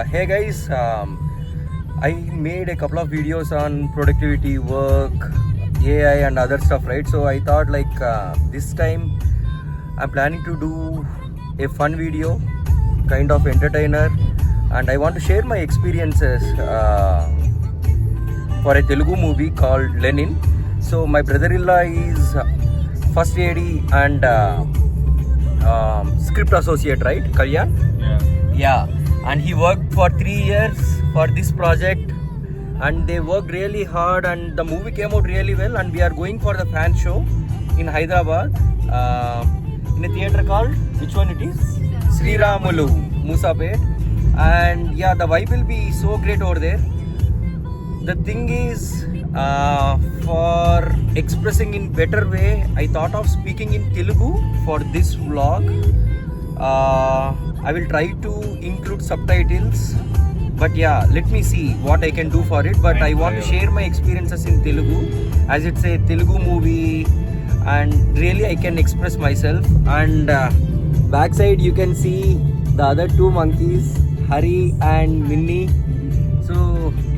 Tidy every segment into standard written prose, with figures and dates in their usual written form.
Hey guys, I made a couple of videos on productivity, work, AI and other stuff, right? So I thought this time I'm planning to do a fun video, kind of entertainer, and I want to share my experiences for a Telugu movie called Lenin. So my brother-in-law is first AD and script associate, right? Kalyan? Yeah. And he worked for 3 years for this project and they worked really hard and the movie came out really well, and we are going for the fan show in Hyderabad in a theatre called, which one it is? Sri Ramulu, Musapet. And yeah, the vibe will be so great over there. The thing is, for expressing in better way, I thought of speaking in Telugu for this vlog. I will try to include subtitles, but yeah, let me see what I can do for it. But I want to share my experiences in Telugu, as it's a Telugu movie and really I can express myself. And backside you can see the other two monkeys, Hari and Minnie. So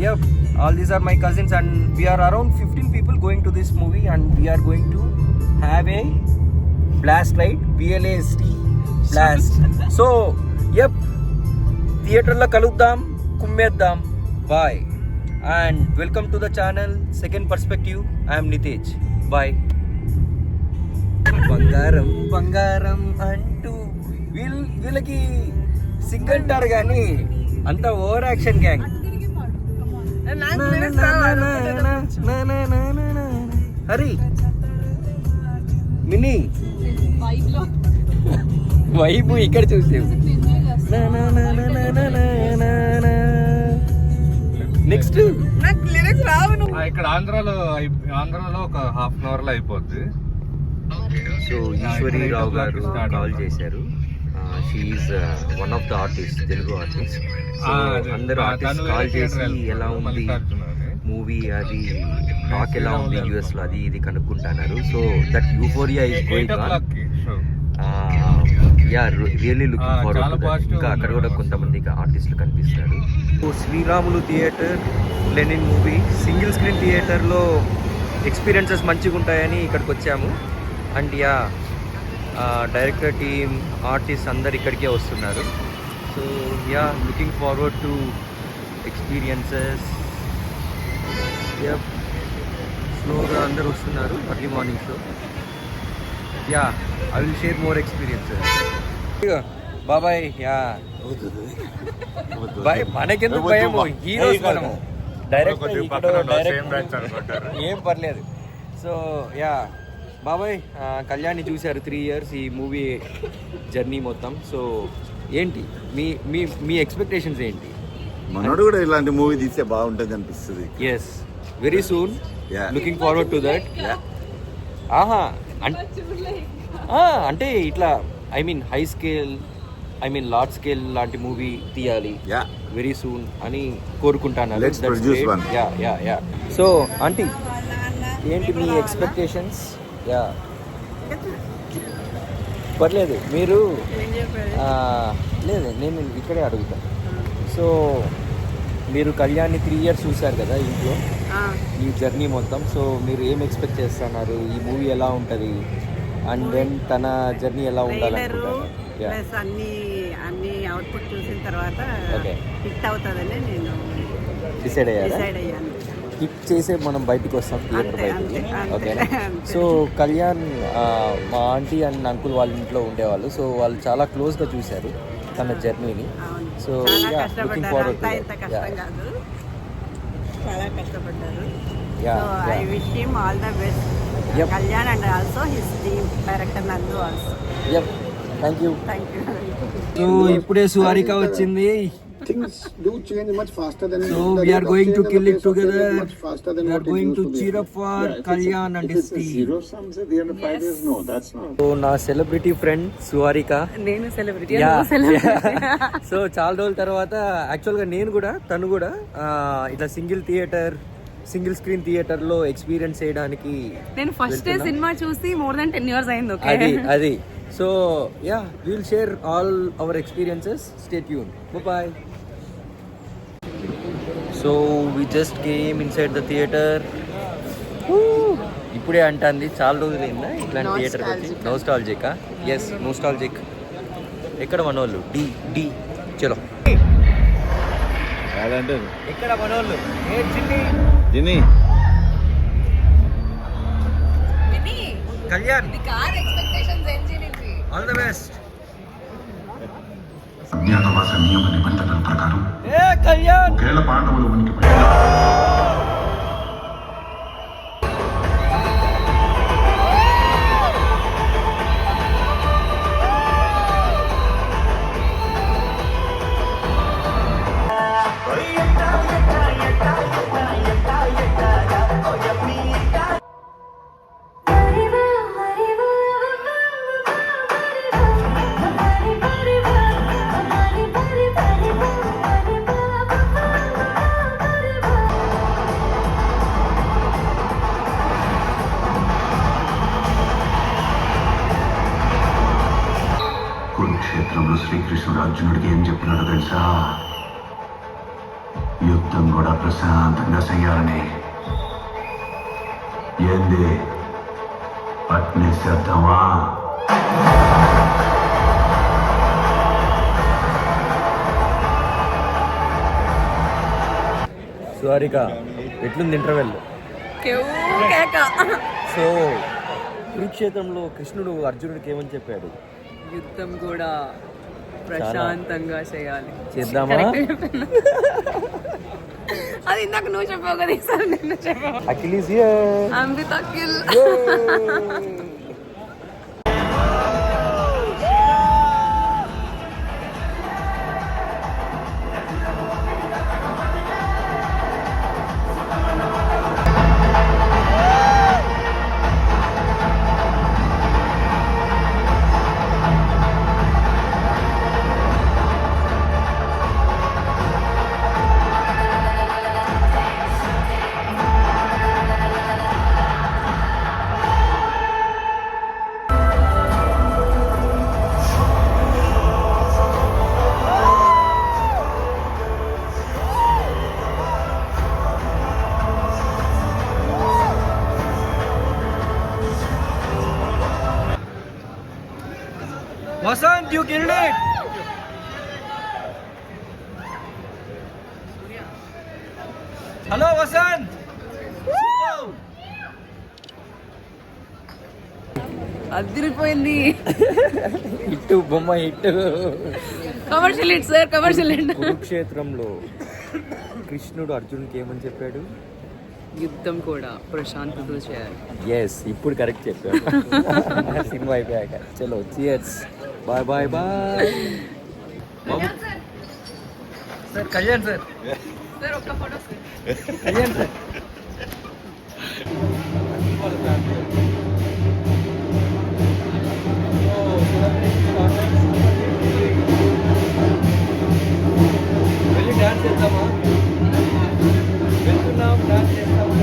yeah, all these are my cousins and we are around 15 people going to this movie, and we are going to have a blast, right? BLAST blast. So yep, theater la kaluddam, kummeddam. Bye and welcome to the channel Second Perspective. I am Nitej. Bye. బంగారం బంగారం అంటూ వీళ్ళకి సింగ్ అంటారు కానీ అంత over action gang. Hari mini వైపు ఇక్కడ చూసేవు. Next ఇక్కడ ఆంధ్రాలో ఒక హాఫ్ అన్ అవర్ లో అయిపోద్ది. సో ఈశ్వరి రావు గారు కాల్ చేశారు. She is one of the artist, Telugu artist. So అందరూ ఆర్టిస్ట్ కాల్ చేసి ఎలా ఉంది మూవీ, అది టాక్ ఎలా ఉంది యూఎస్ లో, అది ఇది కనుక్కుంటున్నారు. So that euphoria is going on. Yeah, really looking forward. ఇంకా అక్కడ కూడా కొంతమంది ఆర్టిస్టులు కనిపిస్తారు. Sriramulu theatre Lenin movie single screen థియేటర్లో ఎక్స్పీరియన్సెస్ మంచిగా ఉంటాయని ఇక్కడికి వచ్చాము. And yeah, director team, artist అందరు ఇక్కడికే వస్తున్నారు. So yeah, looking forward to experiences. Yeah, స్లోగా అందరు వస్తున్నారు early morning show. Yeah, I will share more experiences. Bye bye. Yeah, మనకెందుకు భయము, హీరోస్ మనము, డైరెక్ట్ ఏం పర్లేదు. సో యా బాబాయ్, కళ్యాణ్ని చూశారు 3 years ఈ మూవీ జర్నీ మొత్తం. సో ఏంటి మీ ఎక్స్పెక్టేషన్స్ ఏంటి? మనోడు కూడా ఇలాంటి మూవీ తీస్తే బాగుంటుంది అనిపిస్తుంది. Yes, very soon, looking forward to that. ఆహా, అంటే ఇట్లా I mean high scale, I mean large scale లాంటి మూవీ తీయాలి వెరీ సూన్ అని కోరుకుంటాను. సో ఆంటీ, ఏంటి మీ ఎక్స్పెక్టేషన్స్? యా, పర్లేదు, మీరు లేదు, నేను ఇక్కడే అడుగుతాను. సో మీరు కళ్యాణ్ని 3 years చూశారు కదా ఇంట్లో, ఈ జర్నీ మొత్తం. సో మీరు ఏం ఎక్స్పెక్ట్ చేస్తున్నారు? ఈ మూవీ ఎలా ఉంటుంది అండ్ దెన్ తన జర్నీ ఎలా ఉండాలనుకుంటారు? అన్ని అవుట్పుట్ చూసిన తర్వాత హిట్ అవుతుందని నేను డిసైడ్ అయ్యాను. హిట్ చేసే మనం బయటకు వస్తాం, థియేటర్ బయటకి. ఓకేనా? సో కళ్యాణ్, మా ఆంటీ అండ్ అంకుల్ వాళ్ళ ఇంట్లో ఉండేవాళ్ళు. సో వాళ్ళు చాలా క్లోజ్గా చూశారు తన జర్నీని. So yeah, looking forward to that. చాలా కష్టపడ్డారు. I wish him all the best, Kalyan and also his team, director Nandu also. Thank you. So ఇప్పుడే సుహారిక వచ్చింది. Things do change much faster than. So we are going to kill it together. We are going to cheer up for Kalyan and his team. Zero sums at the end of 5 years. No, that's not. So నా celebrity friend Suharika. నేను celebrity. So చాలా రోజుల తర్వాత యాక్చువల్గా నేను కూడా, తను కూడా ఇట్లా సింగిల్ స్క్రీన్ థియేటర్ లో ఎక్స్పీరియన్స్ చేయడానికి. నేను ఫస్ట్ డే సినిమా చూసి more than 10 years అయింది. అది So yeah, we will share all our experiences. Stay tuned. Bye bye. So we just came inside the theatre. ఇప్పుడే అంటుంది చాలా రోజులైందా ఇట్లాంటి థియేటర్ వచ్చి. నోస్టాల్జికా? Yes nostalgic. ఎక్కడ మనోళ్ళు? డి డి చలో. కాదంటే ఎక్కడ మనోళ్ళు? ఏ చిన్ని జిని కళ్యాణ్ ఆల్ ద బెస్ట్. అజ్ఞాతవాస నియమ నిబంధనల ప్రకారం ఏ కళ్యాణ్ ఒకవేళ పాండవులు ఉనికిపోయిన కురుక్షేత్రంలో శ్రీకృష్ణుడు అర్జునుడికి ఏం చెప్పినాడో తెలుసా? యుద్ధం కూడా ప్రశాంతంగా చెయ్యాలని. ఏంది పట్నే చేద్దామా? సారిక ఎట్లుంది ఇంటర్వెల్? సో కురుక్షేత్రంలో కృష్ణుడు అర్జునుడికి ఏమని చెప్పాడు? యుద్ధం కూడా ప్రశాంతంగా చేయాలి. చేద్దామా? అది ఇందాక నువ్వు చెప్పావు కదా, ఈసారి నేను చెప్పావు. Achilles here. I'm with Akhil. Vasant, you killed it. Hello, Vasant. అదిరిపోయింది. హిట్ బొమ్మ hit. Commercial hit sir, commercial hit. కురుక్షేత్రంలో కృష్ణుడు అర్జునుడికి ఏమని చెప్పాడు? యుద్ధం కూడా ప్రశాంతతో చేయాలి. ఎస్ ఇప్పుడు కరెక్ట్ చెప్పాడు. సినిమా అయిపోయాక. చలో cheers. Bye bye bye. Sir Kalyan sir. Sir ఒక్క ఫోటో సార్. కళ్యాణ్ సార్. వెళ్ళి డాన్స్ చేద్దామా? వెళ్తున్నాం, డాన్స్ చేస్తాము.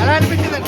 ఎలా అనిపించింది?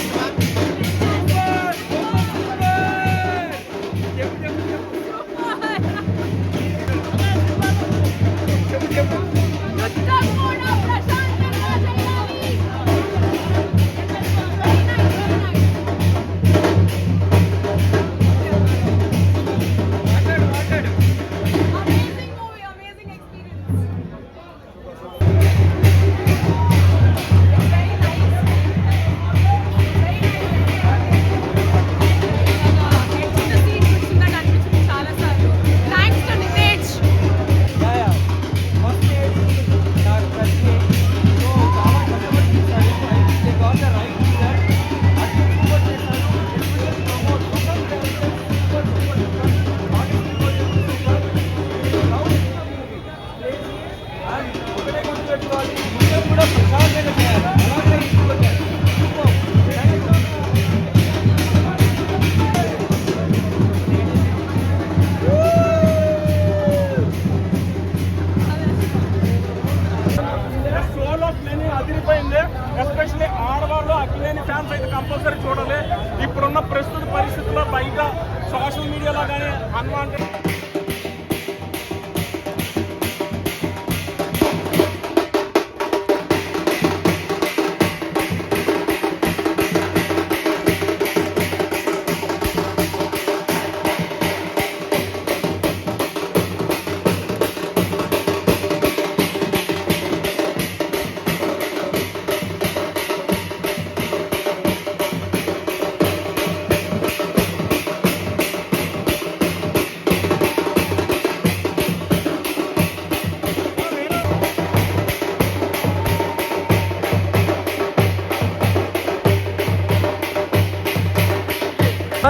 ఎస్పెషల్లీ ఆడవాళ్ళు అఖిలేని ఫ్యాన్స్ అయితే కంపల్సరీ చూడాలి. ఇప్పుడున్న ప్రస్తుత పరిస్థితుల్లో బయట సోషల్ మీడియాలో కానీ unwanted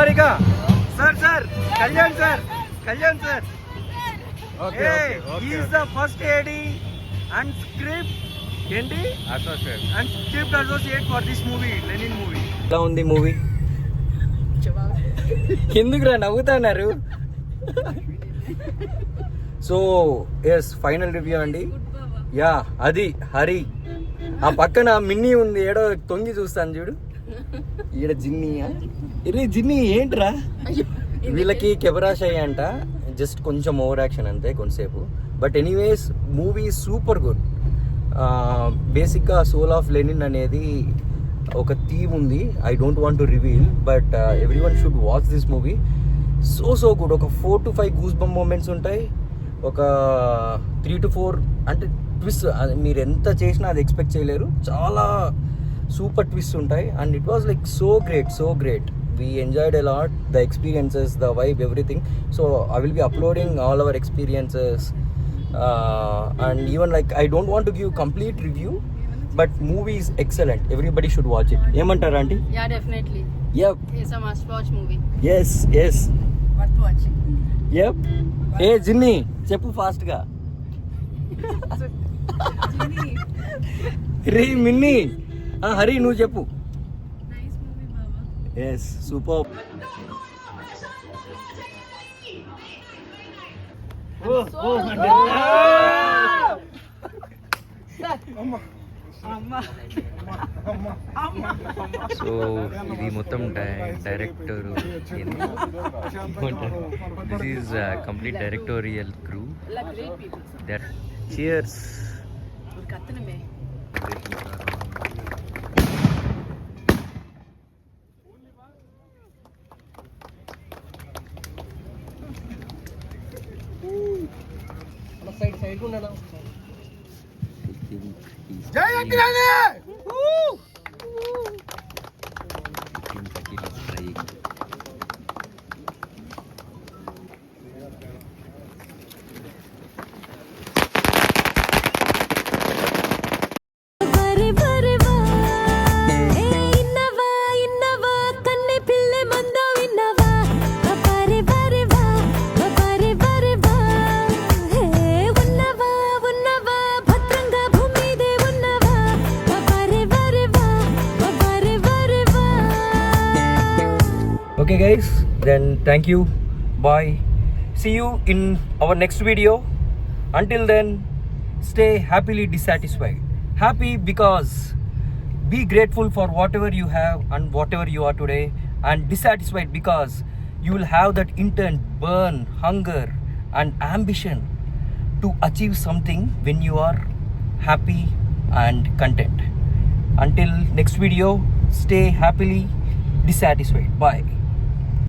Niharika sir Kalyan sir okay is the first AD and script ఏంటి associate and script associate for this movie Lenin movie. ఎలా ఉంది మూవీ? ఎందుకురా నవ్వుతున్నారు? సో ఎస్ ఫైనల్ రివ్యూ అండి. యా అది హరి, ఆ పక్కన మిన్నీ ఉంది, ఏడో తొంగి చూస్తాను చూడు, ఈడ జిన్నీయా? ఇరే జిన్నీ ఏంట్రా? వీళ్ళకి కెమెరా షై అంట, జస్ట్ కొంచెం ఓవర్ యాక్షన్ అంతే కొంతసేపు. But anyways movie super good. బేసిక్గా సోల్ ఆఫ్ లెనిన్ అనేది ఒక థీమ్ ఉంది. I don't want to reveal, but every one should watch this movie. So good. ఒక 4 to 5 గూస్ బంప్ మూమెంట్స్ ఉంటాయి, ఒక 3 to 4 అంటే ట్విస్ట్ మీరు ఎంత చేసినా అది ఎక్స్పెక్ట్ చేయలేరు. చాలా సూపర్ ట్విస్ట్ ఉంటాయి. And it was like so great. We enjoyed a lot, the experiences, the vibe, everything. So I will be uploading all our experiences, and even like I don't want to give complete review, but movie is excellent. Everybody should watch it. Emantaru aunty? Yeah, definitely. Yep. It's a must-watch movie. Yes. Worth watching. Yep. Hey Jinni, చెప్పు fast గా. రే మిన్ని, హరి నువ్వు చెప్పు. Yes, super. So ఇది మొత్తం director, this is complete directorial crew. That cheers. Okay guys, then thank you, bye, see you in our next video. Until then, stay happily dissatisfied. Happy because be grateful for whatever you have and whatever you are today, and dissatisfied because you will have that intent, burn, hunger and ambition to achieve something when you are happy and content. Until next video, stay happily dissatisfied. Bye.